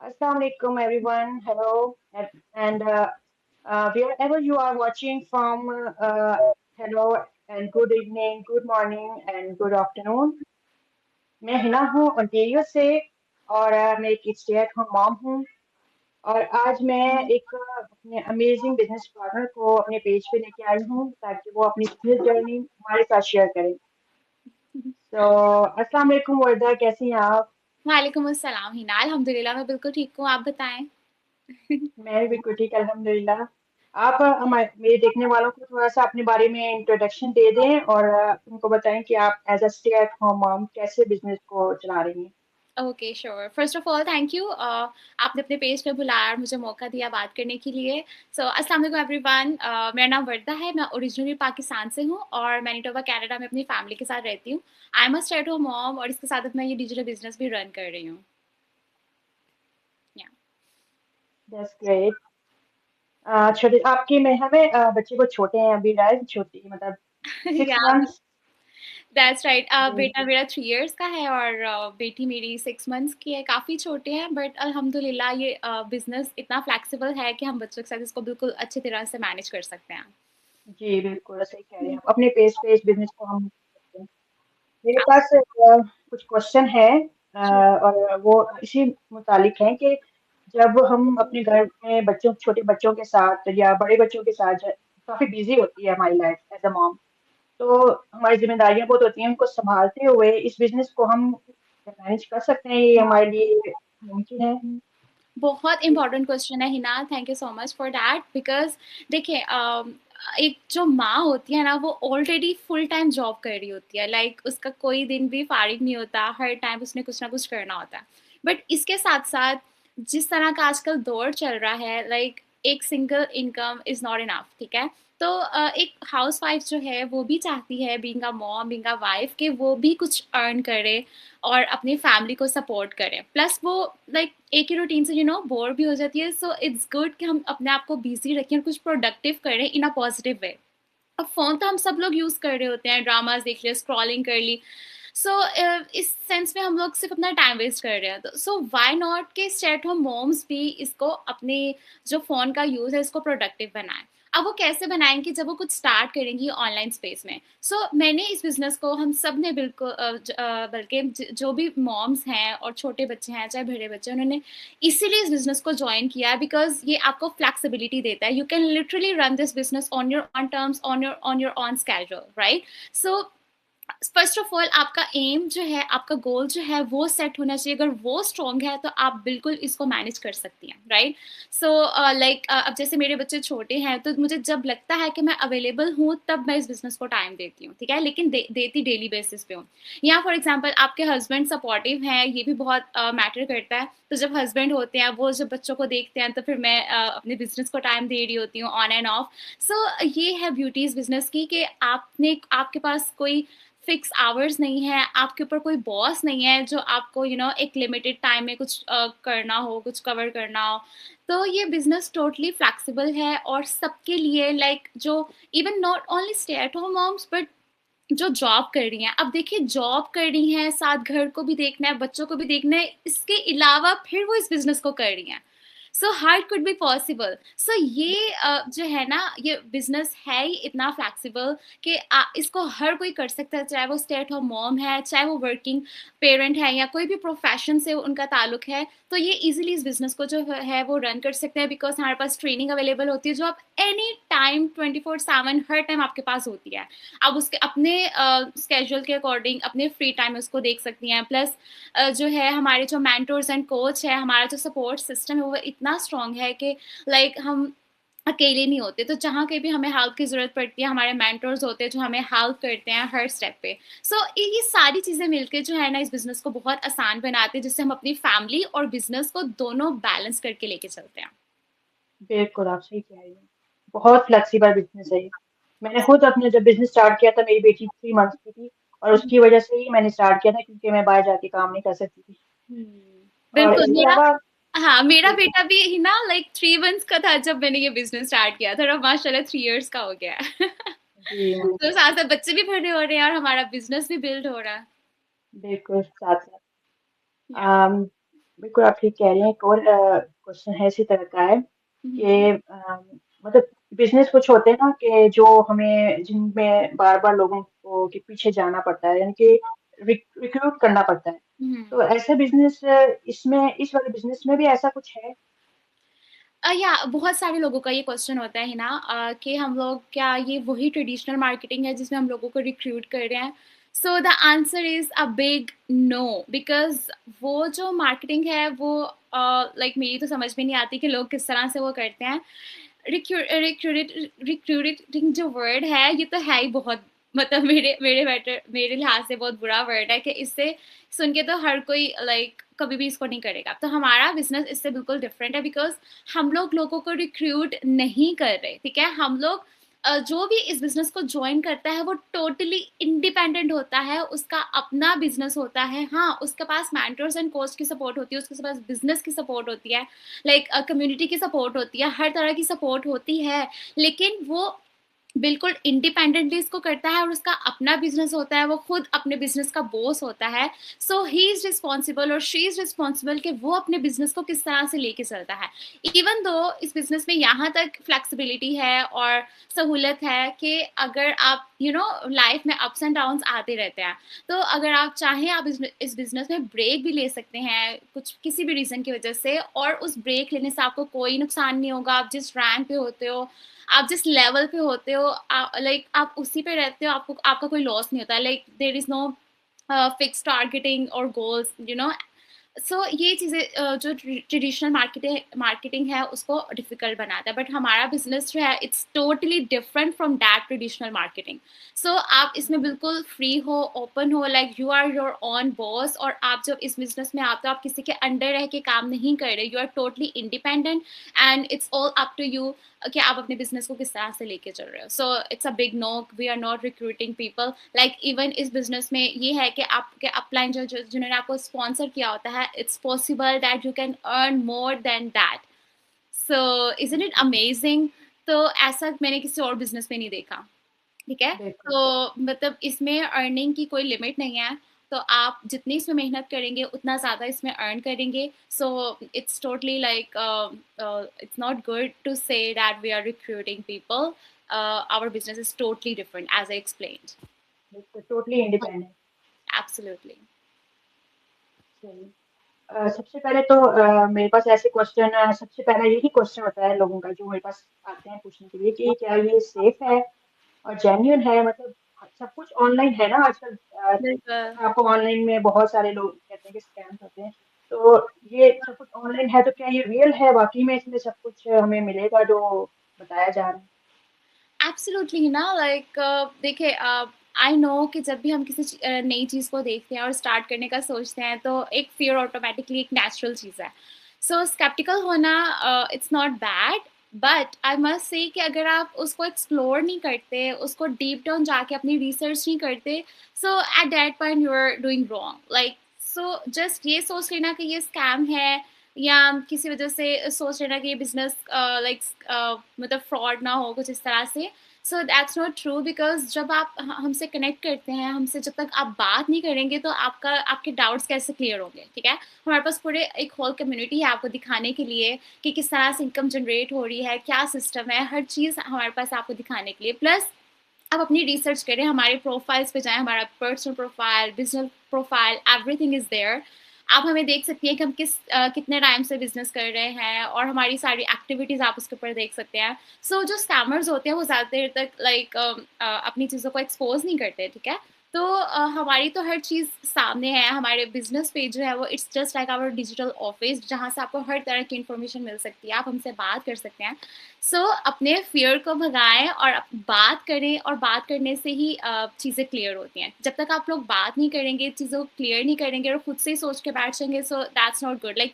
Assalamu alaikum, everyone. Hello, and wherever you are watching from, hello and good evening, good morning, and good afternoon. मैं हिना हूँ Ontario से और मैं एक stay at home mom हूँ और आज मैं एक अपने अमेजिंग बिजनेस पार्टनर को अपने पेज पे लेके आई हूँ ताकि वो अपनी बिजनेस जर्नी हमारे साथ शेयर करें। तो अस्सलाम वालेकुम वर्दा, कैसी हैं आप? वालेकुम अस्सलाम हिना, अल्हम्दुलिल्लाह मैं बिल्कुल ठीक हूँ, आप बताएं। मैं भी बिल्कुल ठीक, अल्हम्दुलिल्लाह। आप हमारे मेरे देखने वालों को थोड़ा सा अपने बारे में इंट्रोडक्शन दे दें और उनको बताएं कि आप as a stay at home mom कैसे बिजनेस को चला रही हैं। Okay sure, first of all thank you, आपने अपने पेज पे बुलाया और मुझे मौका दिया बात करने के लिए। सो अस्सलाम वालेकुम एवरीवन, मेरा नाम वर्दा है, मैं ओरिजिनली पाकिस्तान से हूँ और मैनिटोबा कनाडा में अपनी फैमिली के साथ रहती हूँ। I am a stay at home mom और इसके साथ मैं ये डिजिटल बिजनेस भी रन कर रही हूँ। That's great. छोटे आपके में हमें बच्चे को छोटे हैं अभी, राइट? छोटी मतलब सिक्स या मंथ्स दैट्स राइट, बेटा जी। मेरा 3 इयर्स का है और बेटी मेरी 6 मंथ्स की है। काफ़ी छोटे हैं बट अल्हम्दुलिल्लाह ये बिजनेस इतना फ्लेक्सिबल है कि हम बच्चों के साथ इसको बिल्कुल अच्छी तरह से मैनेज कर सकते हैं। जी बिल्कुल सही कह रहे हैं आप, अपने पेज पे इस बिजनेस को हम करते हैं। मेरे आप पास कुछ क्वेश्चन है और वो इसी मुतालिक है कि जब हम अपने घर में बच्चों छोटे बच्चों के साथ या बड़े बच्चों के साथ काफी बिजी होती है हमारी लाइफ एज अ मॉम, तो हमारी जिम्मेदारियां बहुत होती हैं, उनको संभालते हुए इस बिजनेस को हम मैनेज कर सकते हैं, ये हमारे लिए मुमकिन है? बहुत इंपॉर्टेंट क्वेश्चन है Hina, thank you so much for that because देखिए, एक जो माँ होती है ना वो ऑलरेडी फुल टाइम जॉब कर रही होती है। लाइक उसका कोई दिन भी फारिग नहीं होता, हर टाइम उसने कुछ ना कुछ करना होता है। बट इसके साथ साथ जिस तरह का आजकल दौर चल रहा है, लाइक एक single income is not enough, ठीक है। तो एक हाउस वाइफ जो है वो भी चाहती है, being a mom being a wife, कि वो भी कुछ अर्न करे और अपनी फैमिली को सपोर्ट करें। प्लस वो लाइक एक ही रूटीन से बोर भी हो जाती है। सो इट्स गुड कि हम अपने आप को बिजी रखें और कुछ प्रोडक्टिव करें इन अ पॉजिटिव वे। अब फोन तो हम सब लोग यूज कर रहे होते हैं, ड्रामास देख लिया, स्क्रॉलिंग कर ली। सो इस सेंस में हम लोग सिर्फ अपना टाइम वेस्ट कर रहे हैं। तो सो व्हाई नॉट के स्टे एट होम मॉम्स भी इसको अपने जो फोन का यूज है इसको प्रोडक्टिव बनाएं। अब वो कैसे बनाएंगे जब वो कुछ स्टार्ट करेंगी ऑनलाइन स्पेस में। मैंने इस बिजनेस को, हम सब ने बिल्कुल बल्कि जो भी मॉम्स हैं और छोटे बच्चे हैं चाहे बड़े बच्चे, उन्होंने इसीलिए इस बिजनेस को ज्वाइन किया बिकॉज ये आपको फ्लेक्सिबिलिटी देता है। You can literally run this business on your on terms, on your on schedule, right. So first of all आपका एम जो है, आपका गोल जो है वो सेट होना चाहिए। अगर वो स्ट्रांग है तो आप बिल्कुल इसको मैनेज कर सकती हैं, राइट। सो लाइक अब जैसे मेरे बच्चे छोटे हैं तो मुझे जब लगता है कि मैं अवेलेबल हूँ तब मैं इस बिजनेस को टाइम देती हूँ, ठीक है, लेकिन देती डेली बेसिस पे हूँ। या फॉर एग्जाम्पल आपके हस्बैंड सपोर्टिव हैं, ये भी बहुत मैटर करता है। तो जब हस्बैंड होते हैं वो जब बच्चों को देखते हैं तो फिर मैं अपने बिजनेस को टाइम दे रही होती हूँ ऑन एंड ऑफ। सो ये है ब्यूटीज बिजनेस की, कि आपने आपके पास कोई फिक्स आवर्स नहीं है, आपके ऊपर कोई बॉस नहीं है जो आपको एक लिमिटेड टाइम में कुछ करना हो, कुछ कवर करना हो। तो ये बिजनेस टोटली फ्लेक्सिबल है और सबके लिए, लाइक जो even not only stay at home moms but जो जॉब कर रही हैं। अब देखिए, जॉब कर रही हैं, साथ घर को भी देखना है, बच्चों को भी देखना है, इसके अलावा फिर वो इस बिजनेस को कर रही हैं। So how it could be possible. So ये जो है ना, ये बिजनेस है ही इतना फ्लेक्सिबल कि इसको हर कोई कर सकता है, चाहे वो स्टे एट होम मॉम है, चाहे वो वर्किंग पेरेंट है, या कोई भी प्रोफेशन से उनका ताल्लुक है। तो ये इजीली इस बिजनेस को जो है वो रन कर सकते हैं बिकॉज हमारे पास ट्रेनिंग अवेलेबल होती है जो आप एनी टाइम 24/7 हर टाइम आपके पास होती है। आप उसके अपने स्केड्यूल के अकॉर्डिंग अपने फ्री टाइम में उसको देख सकती हैं। प्लस जो है हमारे जो मेंटर्स एंड कोच है, हमारा जो सपोर्ट सिस्टम है वो इतना स्ट्रांग है कि लाइक हम अकेले नहीं होते। तो जहाँ कहीं भी हमें हेल्प की ज़रूरत पड़ती है, हमारे मेंटर्स होते हैं जो हमें हेल्प करते हैं हर स्टेप पे। ये सारी चीज़ें मिलके जो है ना इस बिज़नेस को बहुत आसान बनाते हैं, जिससे हम अपनी फैमिली और बिज़नेस को दोनों बैलेंस करके लेके चलते हैं। बिल्कुल आप सही कह रही हैं, बहुत फ्लेक्सिबल बिजनेस है ये। मैंने खुद अपने जब बिजनेस स्टार्ट किया था, मेरी बेटी 3 मंथ्स की थी और उसकी वजह से ही मैंने स्टार्ट किया था क्योंकि मैं बाहर जाके काम नहीं कर सकती थी। और बिल्कुल इसके मेरा, अलावा हाँ मेरा जी बेटा भी ही ना लाइक 3 मंथ्स का था जब मैंने ये बिजनेस स्टार्ट किया था, और अब माशाल्लाह 3 इयर्स का हो गया है। जी तो साथ साथ बच्चे भी बड़े हो रहे हैं और हमारा बिजनेस भी बिल्ड हो रहा है। बिल्कुल साथ साथ। या बिल्कुल आप ठीक कह रही हैं। एक और क्वेश्चन है इसी तरह का है कि मतलब बिजनेस कुछ होते हैं ना कि जो हमें जिनमें बार बार लोगों को के पीछे जाना पड़ता है, यानी कि रिक्रूट करना पड़ता है। तो ऐसे बिजनेस इसमें इस वाले बिजनेस में भी ऐसा कुछ है? या बहुत सारे लोगों का ये क्वेश्चन होता है ना, कि हम लोग क्या ये वही ट्रेडिशनल मार्केटिंग है जिसमें हम लोगों को रिक्रूट कर रहे हैं। So the answer is a big no, because वो जो मार्केटिंग है वो लाइक मेरी तो समझ में नहीं आती कि लोग किस तरह से वो करते हैं। रिक्रूटिंग जो वर्ड है ये तो है ही बहुत, मतलब मेरे लिहाज से बहुत बुरा वर्ड है कि इससे सुन के तो हर कोई लाइक कभी भी इसको नहीं करेगा। तो हमारा बिजनेस इससे बिल्कुल डिफरेंट है, बिकॉज हम लोग लोगों को रिक्रूट नहीं कर रहे, ठीक है। हम लोग जो भी इस बिजनेस को ज्वाइन करता है वो टोटली इंडिपेंडेंट होता है, उसका अपना बिजनेस होता है। हाँ, उसके पास मेंटर्स एंड कोच की सपोर्ट होती है, उसके पास बिजनेस की सपोर्ट होती है, लाइक कम्युनिटी की सपोर्ट होती है, हर तरह की सपोर्ट होती है। लेकिन वो बिल्कुल इंडिपेंडेंटली इसको करता है और उसका अपना बिजनेस होता है, वो खुद अपने बिजनेस का बॉस होता है। सो ही इज रिस्पॉन्सिबल और शी इज रिस्पॉन्सिबल कि वो अपने बिजनेस को किस तरह से लेके चलता है। इवन दो इस बिजनेस में यहाँ तक फ्लेक्सिबिलिटी है और सहूलत है कि अगर आप लाइफ में अप्स एंड डाउन्स आते रहते हैं, तो अगर आप चाहें आप इस बिजनेस में ब्रेक भी ले सकते हैं कुछ किसी भी रीजन की वजह से, और उस ब्रेक लेने से आपको कोई नुकसान नहीं होगा। आप जिस रैंक पे होते हो, आप जिस लेवल पे होते हो, लाइक आप उसी पे रहते हो, आपको आपका कोई लॉस नहीं होता। Like there is no fix targeting और गोल्स, सो ये चीज़ें जो ट्रेडिशनल मार्केटिंग है उसको डिफिकल्ट बनाता है। बट हमारा बिजनेस जो है it's totally different from that traditional marketing. So आप इसमें बिल्कुल फ्री हो, ओपन हो, like you are your own boss. और आप जब इस बिजनेस में आते हो आप किसी के अंडर रह के काम नहीं कर रहे, you are totally independent and it's all up to you कि आप अपने बिजनेस को किस तरह से लेके चल रहे हो। So it's a big no, we are not recruiting people. Like even इस बिजनेस में ये है कि आपके अपलाइन जिन्होंने आपको स्पॉन्सर किया होता है, it's possible that you can earn more than that. So isn't it amazing? तो ऐसा मैंने किसी और बिजनेस में नहीं देखा, ठीक है। बिल्कुल। तो मतलब इसमें अर्निंग की कोई लिमिट नहीं है। तो आप जितनी इसमें मेहनत करेंगे उतना ज़्यादा इसमें अर्न करेंगे। So it's totally like it's not good to say that we are recruiting people. Our business is totally different as I explained. बिल्कुल टोटली इंडिपेंडेंट। एब्सोल्युटली। चलिए, सबसे पहले तो मेरे पास ऐसे क्वेश्चन, सबसे पहला यही क्वेश्चन होता है लोगों का जो मेरे पास आते हैं पूछने के लिए कि क्या ये सेफ है और जेन्युइन है? मतलब सब कुछ ऑनलाइन है ना आजकल। बिल्कुल। पता है आपको, ऑनलाइन में बहुत सारे लोग कहते हैं कि स्कैम होते हैं। तो ये सब कुछ ऑनलाइन है तो क्या ये रियल है वाकई में? इसमें सब कुछ हमें मिलेगा जो बताया जा रहा है? एब्सोल्युटली ना, लाइक देखिए, आई नो कि जब भी हम किसी नई चीज़ को देखते हैं और स्टार्ट करने का सोचते हैं तो एक फियर ऑटोमेटिकली एक नेचुरल चीज़ है। सो स्केप्टिकल होना it's not bad, but I must say कि अगर आप उसको एक्सप्लोर नहीं करते, उसको डीप डाउन जाके अपनी रिसर्च नहीं करते, so at that point you are doing wrong. Like so just ये सोच लेना कि ये स्कैम है, या किसी वजह से सोच लेना कि ये बिजनेस लाइक मतलब फ्रॉड ना हो कुछ इस तरह से। So that's not true, because जब आप हमसे कनेक्ट करते हैं, हमसे जब तक आप बात नहीं करेंगे तो आपके डाउट्स कैसे क्लियर होंगे, ठीक है। हमारे पास पूरे एक होल कम्युनिटी है आपको दिखाने के लिए कि किस तरह से इनकम जनरेट हो रही है, क्या सिस्टम है, हर चीज़ हमारे पास आपको दिखाने के लिए। प्लस आप अपनी रिसर्च करें, हमारे प्रोफाइल्स पे जाएं, हमारा personal profile, business profile, everything is there. आप हमें देख सकती हैं कि हम कितने टाइम से बिजनेस कर रहे हैं, और हमारी सारी एक्टिविटीज आप उसके ऊपर देख सकते हैं। सो जो स्कैमर्स होते हैं वो ज़्यादा देर तक लाइक अपनी चीज़ों को एक्सपोज नहीं करते, ठीक है। तो हमारी तो हर चीज़ सामने है, हमारे बिजनेस पेज जो है वो it's just like our digital office, जहाँ से आपको हर तरह की इन्फॉर्मेशन मिल सकती है, आप हमसे बात कर सकते हैं। सो अपने फियर को भगाएं और बात करें, और बात करने से ही चीज़ें क्लियर होती हैं। जब तक आप लोग बात नहीं करेंगे, चीज़ों को क्लियर नहीं करेंगे और खुद से ही सोच के बैठ जाएंगे, so that's not good. Like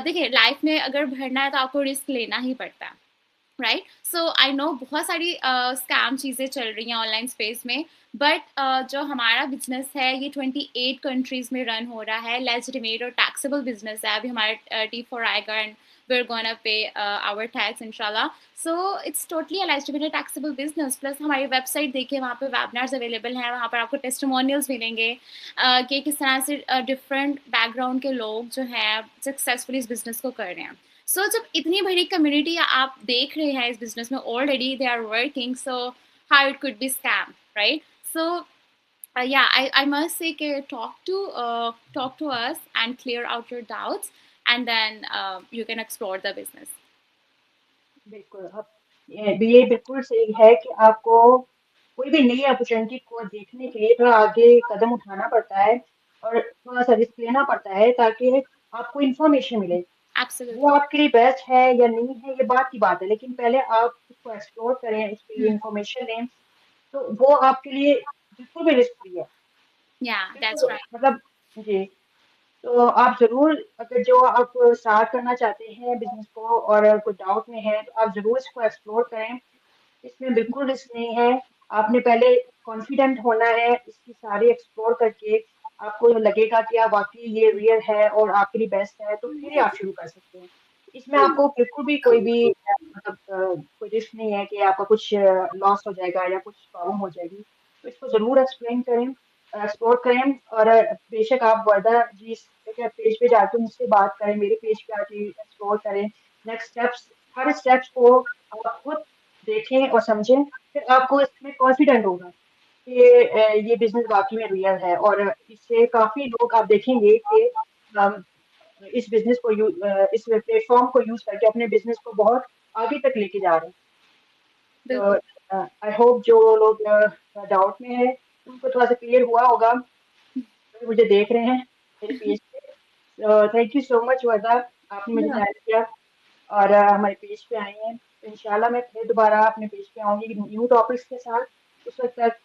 देखिए, लाइफ में अगर बढ़ना है तो आपको रिस्क लेना ही पड़ता है, राइट। सो आई नो बहुत सारी स्कैम चीज़ें चल रही हैं ऑनलाइन स्पेस में, बट जो हमारा बिजनेस है ये 28 कंट्रीज में रन हो रहा है, लेजिटिमेट और टैक्सेबल बिजनेस है। अभी हमारा T4 आएगा and we're gonna pay our tax इंशाल्लाह। सो it's totally a legitimate taxable business। Plus हमारी वेबसाइट देखिए, वहाँ पे वेबिनार्स अवेलेबल हैं, वहाँ पर आपको टेस्टिमोनियल्स मिलेंगे कि किस तरह से डिफरेंट बैकग्राउंड के लोग जो हैं सक्सेसफुली इस बिजनेस को कर रहे हैं। सो जब इतनी बड़ी कम्युनिटी आप देख रहे हैं इस बिजनेस में, already they are working, so how it could be scam, right? So yeah, I must say talk to us and clear out your doubts, and then you can explore the business. बिल्कुल। अब ये बिल्कुल सही है कि आपको कोई भी नई अपॉर्चुनिटी को देखने के लिए थोड़ा आगे कदम उठाना पड़ता है और थोड़ा सा रिस्क लेना पड़ता है ताकि आपको इन्फॉर्मेशन मिले। वो Absolutely. आपके लिए बेस्ट है या नहीं है ये बात की बात है, लेकिन पहले आप उसको एक्सप्लोर करें, उसके लिए Hmm. इन्फॉर्मेशन लें, तो वो आपके लिए बिल्कुल भी रिस्क फ्री है। Yeah, that's बिल्कुल right. मतलब जी। तो आप ज़रूर, अगर जो आप स्टार्ट करना चाहते हैं बिज़नेस को और कोई डाउट में है, तो आप ज़रूर इसको एक्सप्लोर करें। इसमें बिल्कुल रिस्क नहीं है। आपने पहले कॉन्फिडेंट होना है, इसकी सारी एक्सप्लोर करके आपको लगेगा कि आप वाक़ई ये रियल है और आपके लिए बेस्ट है, तो फिर ही आप शुरू कर सकते हैं। इसमें आपको बिल्कुल भी कोई भी मतलब कोई रिस्क नहीं है कि आपका कुछ लॉस हो जाएगा या कुछ प्रॉब्लम हो जाएगी। तो इसको ज़रूर एक्सप्लेन करें, एक्सप्लोर करें और बेशक आप वर्दा जिस पेज पे जाके मुझसे बात करें, मेरे पेज पे आके एक्सप्लोर करें। नेक्स्ट स्टेप्स, हर स्टेप्स को आप खुद देखें और समझें, फिर आपको इसमें कॉन्फिडेंट होगा कि ये बिज़नेस वाक़ई में रियल है और इससे काफ़ी लोग आप देखेंगे कि अम, इस बिज़नेस को इस प्लेटफ़ॉर्म को यूज़ करके अपने बिज़नेस को बहुत आगे तक लेके जा रहे हैं। तो बिल्कुल। आई होप जो लोग डाउट में हैं, उनको थोड़ा-सा क्लियर हुआ होगा, जो मुझे देख रहे हैं मेरे पेज पे। थैंक यू सो मच वर्दा, आपने मुझे Yeah. टाइम दिया और हमारे पेज पे आई हैं। तो इंशाल्लाह मैं फिर दोबारा अपने पेज पे आऊँगी न्यू टॉपिक्स के साथ। उस वक़्त तक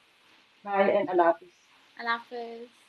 बाय एंड अल्लाह हाफ़िज़। Allah Hafiz.